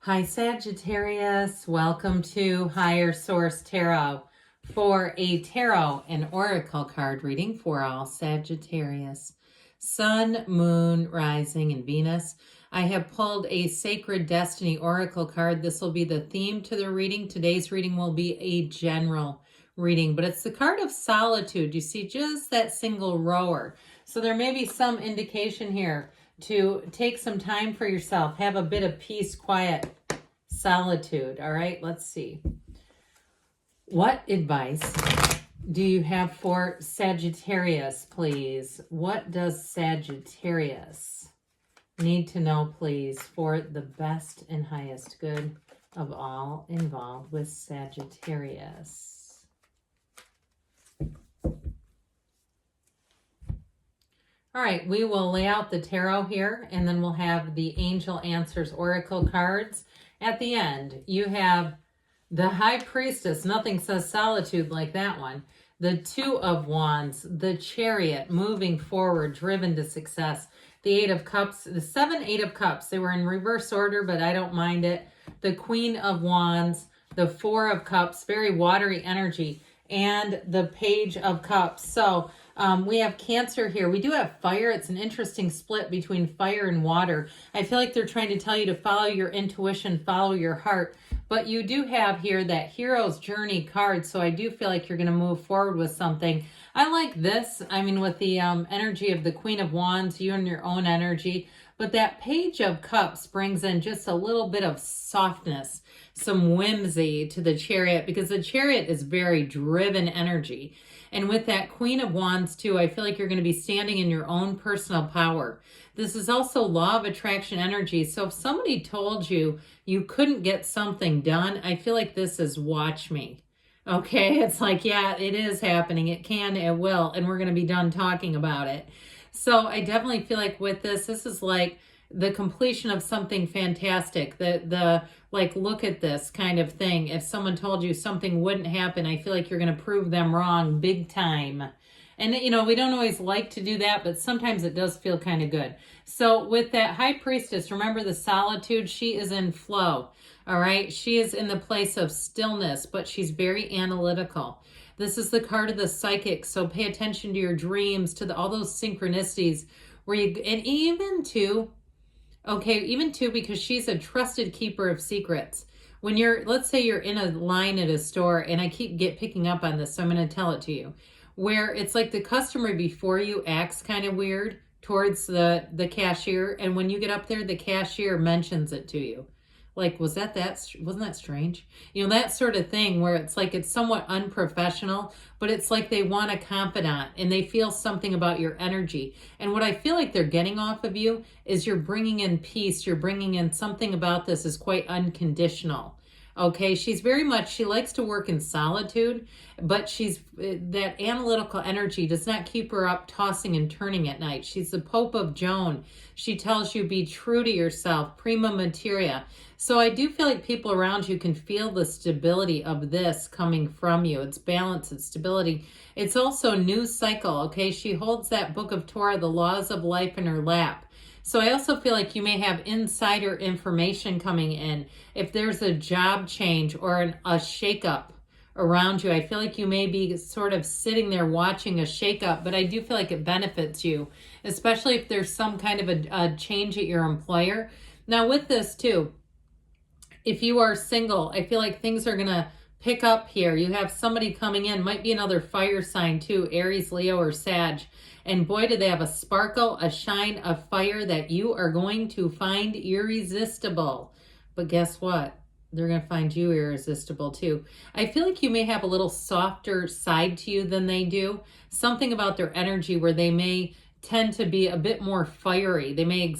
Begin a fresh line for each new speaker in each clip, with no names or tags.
Hi Sagittarius, welcome to Higher Source Tarot for a tarot and oracle card reading for all Sagittarius. Sun, Moon, Rising, and Venus. I have pulled a Sacred Destiny oracle card. This will be the theme to the reading. Today's reading will be a general reading, but it's the card of solitude. You see just that single rower. So there may be some indication here to take some time for yourself, have a bit of peace, quiet, solitude. All right, let's see. What advice do you have for Sagittarius, please? What does Sagittarius need to know, please, for the best and highest good of all involved with Sagittarius? All right, we will lay out the tarot here, and then we'll have the Angel Answers Oracle cards. At the end, you have the High Priestess. Nothing says solitude like that one. The Two of Wands, the Chariot, moving forward, driven to success. The Eight of Cups, the 7, 8 of Cups. They were in reverse order, but I don't mind it. The Queen of Wands, the Four of Cups, very watery energy, and the Page of Cups. So we have Cancer here. We do have fire. It's an interesting split between fire and water. I feel like they're trying to tell you to follow your intuition, follow your heart. But you do have here that Hero's Journey card. So I do feel like you're going to move forward with something. I like this. I mean, with the energy of the Queen of Wands, you and your own energy. But that Page of Cups brings in just a little bit of softness, some whimsy to the Chariot, because the Chariot is very driven energy. And with that Queen of Wands too, I feel like you're going to be standing in your own personal power. This is also law of attraction energy. So if somebody told you you couldn't get something done, I feel like this is watch me. Okay, it's like, yeah, it is happening. It can, it will, and we're going to be done talking about it. So I definitely feel like with this is like the completion of something fantastic. The like, look at this kind of thing. If someone told you something wouldn't happen, I feel like you're going to prove them wrong big time. And, you know, we don't always like to do that, but sometimes it does feel kind of good. So with that High Priestess, remember the solitude, she is in flow. All right. She is in the place of stillness, but she's very analytical. This is the card of the psychic. So pay attention to your dreams, to all those synchronicities where you, and even to, okay, even too, because she's a trusted keeper of secrets. When you're, let's say you're in a line at a store, and I keep picking up on this, so I'm going to tell it to you, where it's like the customer before you acts kind of weird towards the cashier, and when you get up there, the cashier mentions it to you. Like, wasn't that strange? You know, that sort of thing where it's like it's somewhat unprofessional, but it's like they want a confidant and they feel something about your energy. And what I feel like they're getting off of you is you're bringing in peace. You're bringing in something about this is quite unconditional. Okay, she's very much, she likes to work in solitude, but she's, that analytical energy does not keep her up tossing and turning at night. She's the Pope of Joan. She tells you be true to yourself, prima materia. So I do feel like people around you can feel the stability of this coming from you. It's balance, it's stability. It's also new cycle, okay? She holds that book of Torah, the laws of life, in her lap. So I also feel like you may have insider information coming in. If there's a job change or a shakeup around you, I feel like you may be sort of sitting there watching a shakeup, but I do feel like it benefits you, especially if there's some kind of a change at your employer. Now with this too, if you are single, I feel like things are going to pick up here. You have somebody coming in, might be another fire sign too, Aries, Leo, or Sag. And boy, do they have a sparkle, a shine, a fire that you are going to find irresistible. But guess what? They're going to find you irresistible too. I feel like you may have a little softer side to you than they do. Something about their energy where they may tend to be a bit more fiery. They may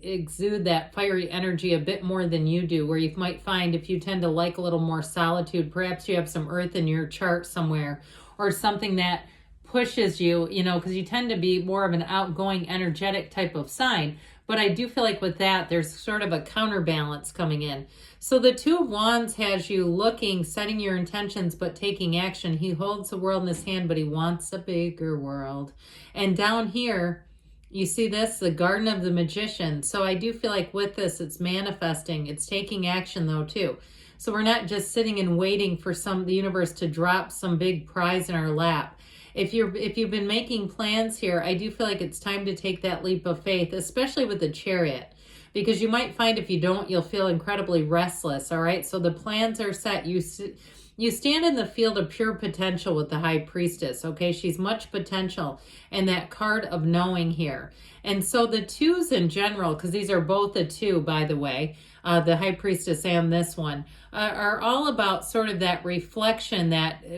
exude that fiery energy a bit more than you do, where you might find if you tend to like a little more solitude, perhaps you have some earth in your chart somewhere, or something that pushes you, you know, because you tend to be more of an outgoing, energetic type of sign. But I do feel like with that, there's sort of a counterbalance coming in. So the Two of Wands has you looking, setting your intentions, but taking action. He holds the world in his hand, but he wants a bigger world. And down here, You see this, the Garden of the Magician. So I do feel like with this, it's manifesting. It's taking action though too. So we're not just sitting and waiting for the universe to drop some big prize in our lap. If you've been making plans here, I do feel like it's time to take that leap of faith, especially with the Chariot, because you might find if you don't, you'll feel incredibly restless. All right. So the plans are set. You stand in the field of pure potential with the High Priestess, okay? She's much potential and that card of knowing here. And so the twos in general, because these are both a two, by the way, the High Priestess and this one, are all about sort of that reflection,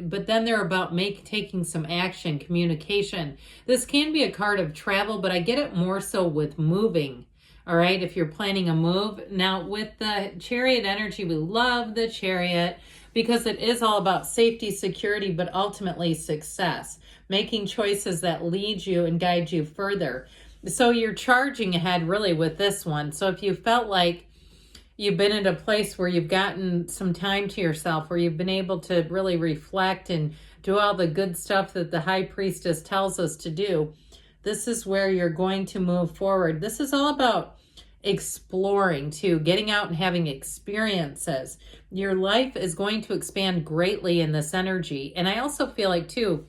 but then they're about taking some action, communication. This can be a card of travel, but I get it more so with moving. All right, if you're planning a move. Now, with the Chariot energy, we love the Chariot because it is all about safety, security, but ultimately success, making choices that lead you and guide you further. So you're charging ahead really with this one. So if you felt like you've been in a place where you've gotten some time to yourself, where you've been able to really reflect and do all the good stuff that the High Priestess tells us to do, this is where you're going to move forward. This is all about exploring too, getting out and having experiences. Your life is going to expand greatly in this energy. And I also feel like too,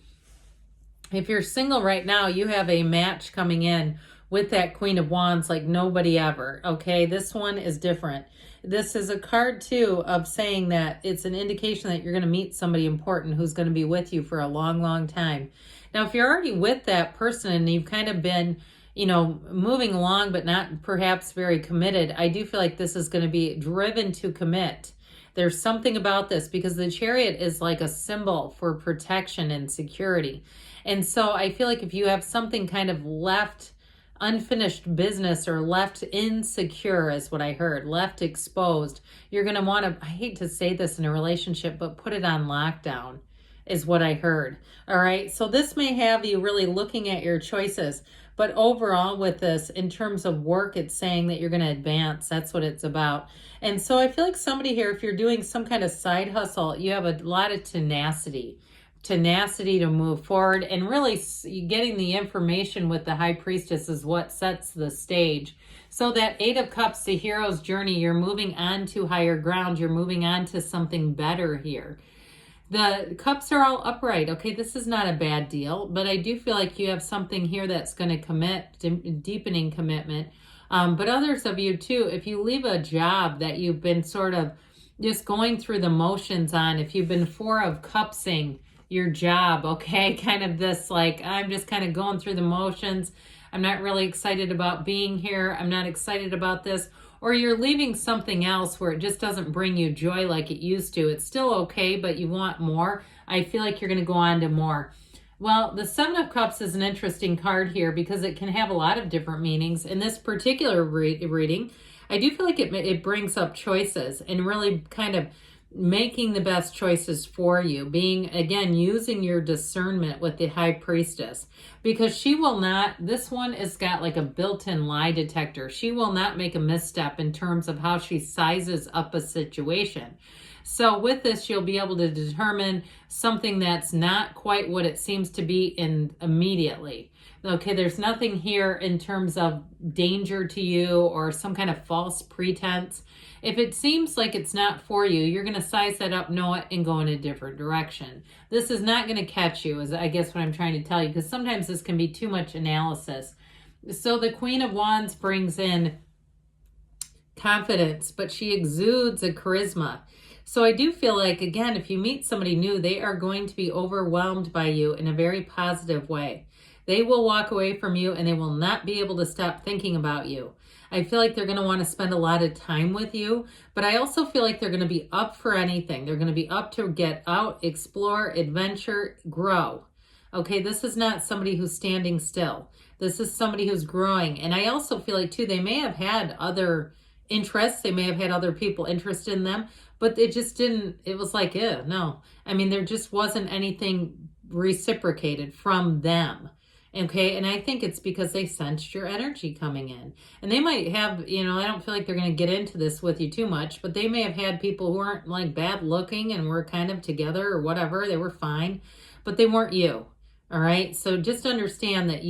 if you're single right now, you have a match coming in with that Queen of Wands like nobody ever. Okay, this one is different. This is a card too of saying that it's an indication that you're going to meet somebody important who's going to be with you for a long, long time. Now, if you're already with that person and you've kind of been, moving along, but not perhaps very committed, I do feel like this is going to be driven to commit. There's something about this because the Chariot is like a symbol for protection and security. And so I feel like if you have something kind of left unfinished business or left insecure is what I heard, left exposed, you're going to want to, I hate to say this in a relationship, but put it on lockdown is what I heard. All right. So this may have you really looking at your choices, but overall with this, in terms of work, it's saying that you're going to advance. That's what it's about. And so I feel like somebody here, if you're doing some kind of side hustle, you have a lot of tenacity to move forward, and really getting the information with the High Priestess is what sets the stage. So that Eight of Cups, the hero's journey, you're moving on to higher ground. You're moving on to something better here. The cups are all upright. Okay, this is not a bad deal, but I do feel like you have something here that's going to commit, deepening commitment. But others of you too, if you leave a job that you've been sort of just going through the motions on, if you've been Four of Cupsing your job, okay, kind of this like, I'm just kind of going through the motions. I'm not really excited about being here. I'm not excited about this. Or you're leaving something else where it just doesn't bring you joy like it used to. It's still okay, but you want more. I feel like you're going to go on to more. Well, the Seven of Cups is an interesting card here because it can have a lot of different meanings. In this particular reading, I do feel like it brings up choices and really kind of making the best choices for you, being, again, using your discernment with the High Priestess, because she will not, this one has got like a built-in lie detector. She will not make a misstep in terms of how she sizes up a situation. So with this, you'll be able to determine something that's not quite what it seems to be immediately. Okay, there's nothing here in terms of danger to you or some kind of false pretense. If it seems like it's not for you, you're going to size that up, know it, and go in a different direction. This is not going to catch you, is I guess what I'm trying to tell you, because sometimes this can be too much analysis. So the Queen of Wands brings in confidence, but she exudes a charisma. So I do feel like, again, if you meet somebody new, they are going to be overwhelmed by you in a very positive way. They will walk away from you and they will not be able to stop thinking about you. I feel like they're going to want to spend a lot of time with you, but I also feel like they're going to be up for anything. They're going to be up to get out, explore, adventure, grow. Okay, this is not somebody who's standing still. This is somebody who's growing. And I also feel like, too, they may have had other interests. They may have had other people interested in them, but it just didn't, it was like, no. I mean, there just wasn't anything reciprocated from them. Okay, and I think it's because they sensed your energy coming in. And they might have, I don't feel like they're going to get into this with you too much, but they may have had people who weren't like bad looking and were kind of together or whatever. They were fine, but they weren't you. All right. So just understand that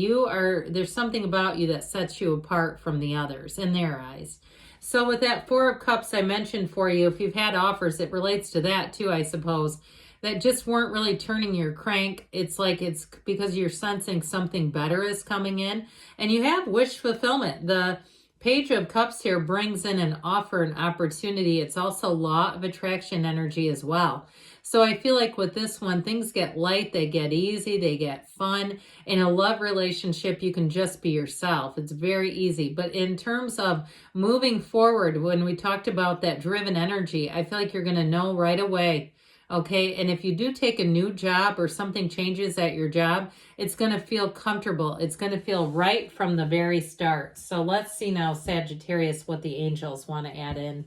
there's something about you that sets you apart from the others in their eyes. So with that Four of Cups I mentioned for you, if you've had offers, it relates to that too, I suppose, that just weren't really turning your crank. It's like it's because you're sensing something better is coming in, and you have wish fulfillment. The Page of Cups here brings in an offer, an opportunity. It's also law of attraction energy as well. So I feel like with this one, things get light, they get easy, they get fun. In a love relationship, you can just be yourself. It's very easy. But in terms of moving forward, when we talked about that driven energy, I feel like you're going to know right away. Okay, and if you do take a new job or something changes at your job, it's going to feel comfortable. It's going to feel right from the very start. So let's see now, Sagittarius, what the angels want to add in.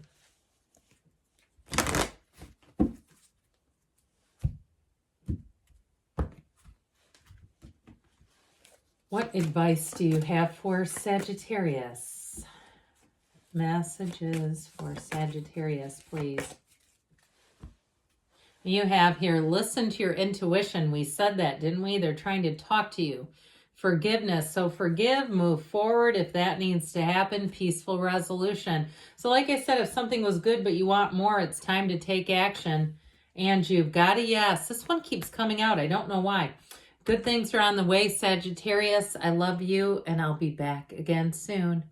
What advice do you have for Sagittarius? Messages for Sagittarius, please. You have here, listen to your intuition. We said that, didn't we? They're trying to talk to you. Forgiveness. So forgive, move forward if that needs to happen. Peaceful resolution. So like I said, if something was good but you want more, it's time to take action. And you've got a yes. This one keeps coming out. I don't know why. Good things are on the way, Sagittarius. I love you, and I'll be back again soon.